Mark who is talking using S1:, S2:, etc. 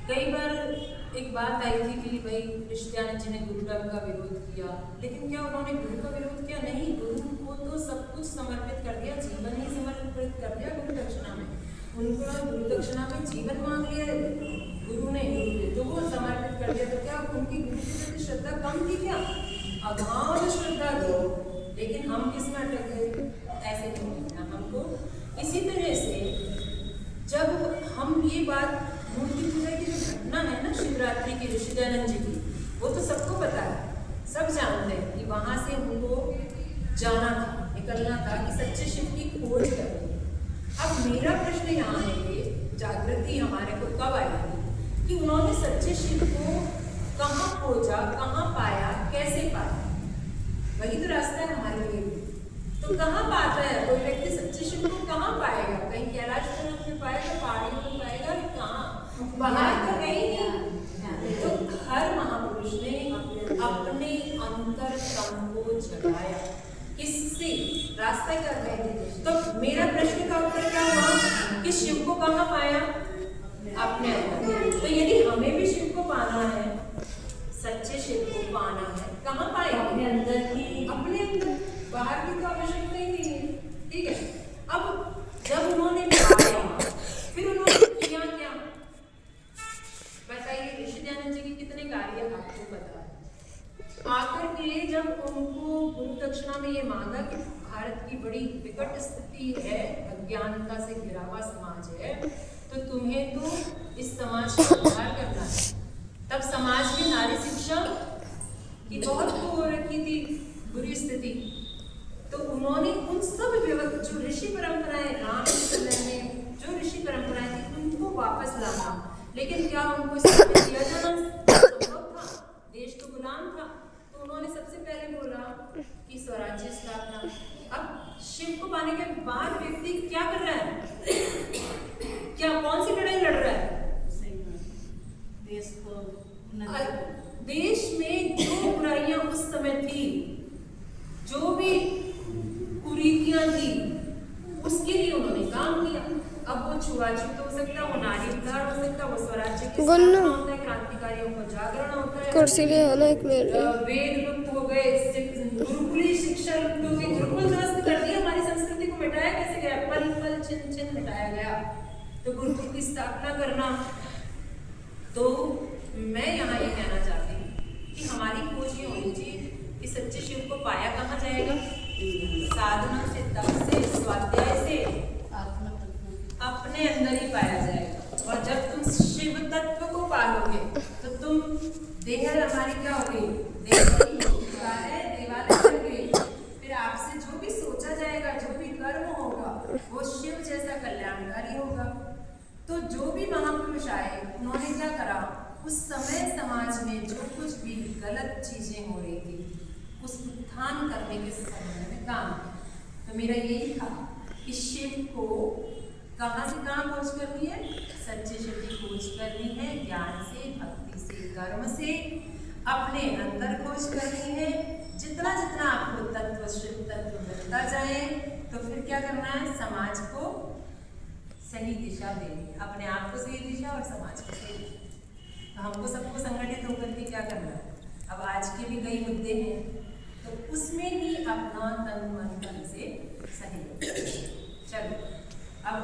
S1: कई बार एक बात आई थी कि भाई ऋषित्यानंद जी ने गुरु धर्म का विरोध किया, लेकिन क्या उन्होंने गुरु का विरोध किया? नहीं, गुरु को तो सब कुछ समर्पित कर दिया, जीवन ही समर्पित कर दिया गुरु दक्षिणा में। उनको गुरु दक्षिणा में जीवन मांग लिया गुरु ने, तो वो समर्पित कर दिया। तो क्या उनकी गुरु के प्रति श्रद्धा कम थी क्या? अगाध श्रद्धा थी, लेकिन हम किस में अटक गए? ऐसे नहीं होता हमको। इसी तरह से जब हम ये बात मूर्ति पूजा की जो घटना है ना शिवरात्रि की ऋषित्यानंद जी की, वो तो सबको पता है, सब जानते हैं कि वहां से उनको जाना था, निकलना था कि सच्चे शिव की खोज करनी है। अब मेरा प्रश्न यहाँ है कि जागृति हमारे को कब आएगी कि उन्होंने सच्चे शिव को कहाँ खोजा, कहाँ पाया, कैसे पाया? वही तो रास्ता है हमारे लिए। तो कहाँ पाता है कोई व्यक्ति सच्चे शिव को? कहाँ पाएगा? कहीं कैलाश पर्वत में पाएगा, पहाड़ियों में पाएगा, कहाँ? बाहर तो कहीं नहीं। तो हर महापुरुष ने अपने अंतर तम को जगाया। किससे? रास्ता क्या है? तो मेरा प्रश्न का उत्तर क्या हुआ कि शिव को कहाँ पाया? अपने अंदर। तो यदि हमें भी शिव को पाना है, सच्चे शिव को पाना है, कहाँ पाएंगे? अपने अंदर ही, अपने अंदर, बाहर की तो आवश्यकता ही नहीं है। ठीक है, अब जब उन्होंने पाया फिर उन्होंने किया क्या? बताइए, ऋषित्यानंद जी के कितने कार्य आपको पता है? आकर के जब उनको गुरु दक्षिणा में ये मांगा कि भारत की बड़ी विकट स्थिति है, अज्ञानता से घिरा हुआ समाज है, तो तुम्हें तो इस समाज का उद्धार करना है। तब समाज में नारी शिक्षा की बहुत हो रखी थी, बुरी स्थिति। तो उन्होंने उन सब जो ऋषि परंपराएं राम के समय में जो ऋषि परंपराएं थी उनको वापस लाना, लेकिन क्या उनको इसमें किया जाना संभव था? देश तो गुलाम था। तो उन्होंने सबसे पहले बोला कि स्वराज्य स्थापना। अब शिव को पाने के बाद व्यक्ति क्या कर रहा है? क्या कौन सी लड़ाई लड़ रहा है? देश को, देश में जो बुराइयां उस समय थी, जो भी कुरीतियां थी, उसके लिए उन्होंने काम किया। अब वो छुआछूत हो सकता है, वो नारी उद्धार हो सकता है, वो स्वराज्य की स्थापना होता है, क्रांतिकारियों को जागरण होता है,
S2: कुर्सी ले आना एक मिनट।
S1: वेद लुप्त हो गए, गुरुकुली शिक्षा लुप्त हो गई, गुरुकुल ध्वस्त कर दिया, हमारी संस्कृति को मिटाया कैसे गया? पल पल छिन छिन मिटाया गया। तो गुरुकुल की स्थापना करना। तो मैं यहाँ ये कहना चाहती हूँ कि हमारी खोज ये होनी चाहिए कि सच्चे शिव को पाया कहाँ जाएगा? साधना से, तप से, स्वाध्याय से, अपने अंदर ही पाया जाएगा। और जब तुम शिव तत्व को पालोगे तो तुम देह हमारी क्या होगी? देवालय बन गई। फिर आपसे जो भी सोचा जाएगा, जो भी कर्म होगा, वो शिव जैसा कल्याणकारी होगा। तो जो भी महापुरुष आए, उन्होंने क्या करा? उस समय समाज में जो कुछ भी गलत चीजें हो रही थी, उस उत्थान करने के संबंध में काम किया। तो मेरा यही था कि शिव को कहाँ से कहाँ खोज करनी है? सच्चे शिव की खोज करनी है, ज्ञान से, भक्ति से, कर्म से, अपने अंदर खोज करनी है। जितना जितना आपको तत्व, शिव तत्व मिलता जाए, तो फिर क्या करना है? समाज को सही दिशा देनी है, अपने आप को सही दिशा और समाज को सही दिशा। तो हमको सबको संगठित होकर के क्या करना है? अब आज के भी कई मुद्दे हैं, तो उसमें ही अपना तन मन धन से सहयोग। चलो अब